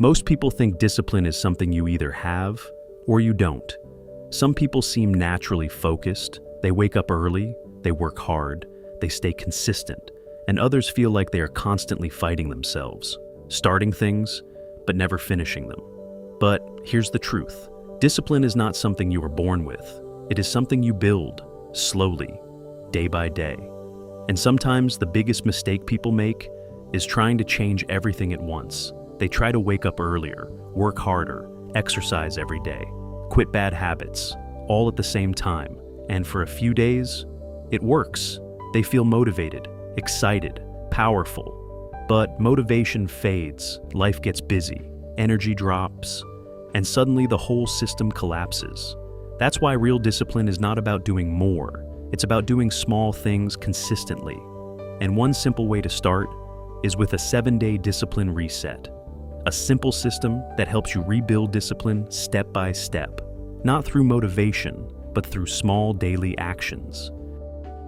Most people think discipline is something you either have or you don't. Some people seem naturally focused, they wake up early, they work hard, they stay consistent, and others feel like they are constantly fighting themselves, starting things, but never finishing them. But here's the truth. Discipline is not something you were born with. It is something you build, slowly, day by day. And sometimes the biggest mistake people make is trying to change everything at once. They try to wake up earlier, work harder, exercise every day, quit bad habits, all at the same time. And for a few days, it works. They feel motivated, excited, powerful. But motivation fades, life gets busy, energy drops, and suddenly the whole system collapses. That's why real discipline is not about doing more. It's about doing small things consistently. And one simple way to start is with a 7-day discipline reset. A simple system that helps you rebuild discipline step by step, not through motivation, but through small daily actions.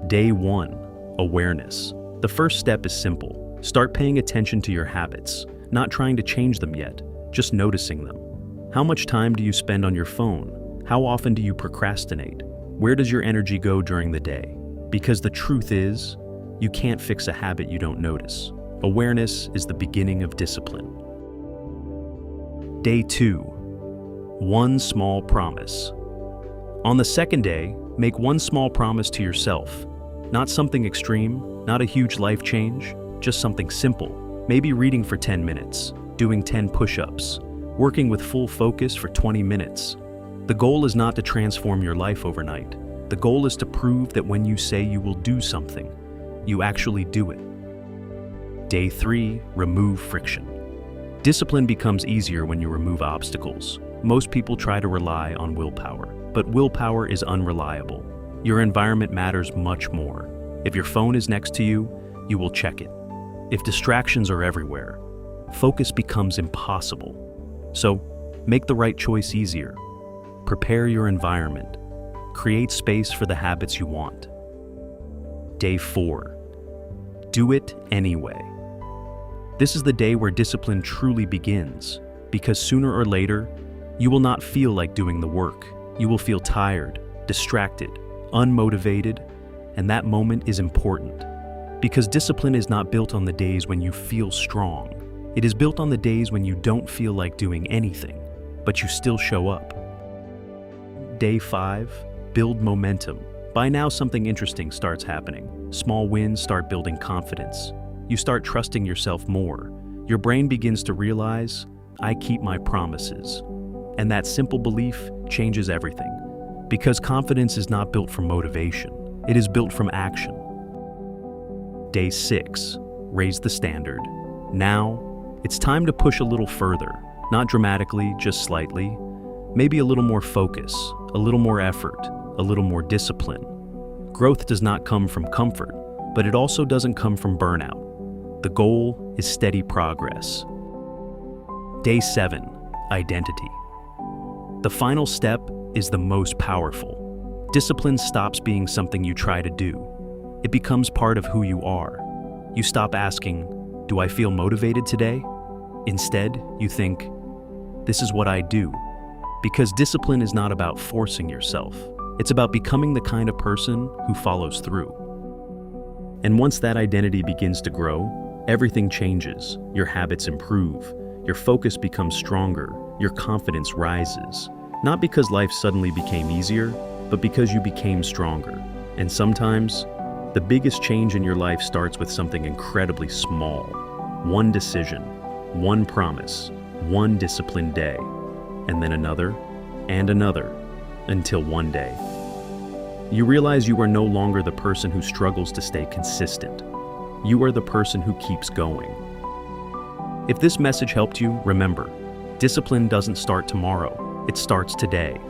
Day 1, awareness. The first step is simple. Start paying attention to your habits, not trying to change them yet, just noticing them. How much time do you spend on your phone? How often do you procrastinate? Where does your energy go during the day? Because the truth is, you can't fix a habit you don't notice. Awareness is the beginning of discipline. Day 2, one small promise. On the second day, make one small promise to yourself. Not something extreme, not a huge life change, just something simple. Maybe reading for 10 minutes, doing 10 push-ups, working with full focus for 20 minutes. The goal is not to transform your life overnight. The goal is to prove that when you say you will do something, you actually do it. Day 3, remove friction. Discipline becomes easier when you remove obstacles. Most people try to rely on willpower, but willpower is unreliable. Your environment matters much more. If your phone is next to you, you will check it. If distractions are everywhere, focus becomes impossible. So, make the right choice easier. Prepare your environment. Create space for the habits you want. Day 4, do it anyway. This is the day where discipline truly begins, because sooner or later, you will not feel like doing the work. You will feel tired, distracted, unmotivated, and that moment is important. Because discipline is not built on the days when you feel strong. It is built on the days when you don't feel like doing anything, but you still show up. Day 5, build momentum. By now, something interesting starts happening. Small wins start building confidence. You start trusting yourself more. Your brain begins to realize, I keep my promises. And that simple belief changes everything. Because confidence is not built from motivation. It is built from action. Day 6, raise the standard. Now, it's time to push a little further. Not dramatically, just slightly. Maybe a little more focus, a little more effort, a little more discipline. Growth does not come from comfort, but it also doesn't come from burnout. The goal is steady progress. Day 7, identity. The final step is the most powerful. Discipline stops being something you try to do. It becomes part of who you are. You stop asking, do I feel motivated today? Instead, you think, this is what I do. Because discipline is not about forcing yourself. It's about becoming the kind of person who follows through. And once that identity begins to grow, everything changes. Your habits improve. Your focus becomes stronger. Your confidence rises. Not because life suddenly became easier, but because you became stronger. And sometimes, the biggest change in your life starts with something incredibly small. One decision, one promise, one disciplined day, and then another, and another, until one day, you realize you are no longer the person who struggles to stay consistent. You are the person who keeps going. If this message helped you, remember, discipline doesn't start tomorrow, it starts today.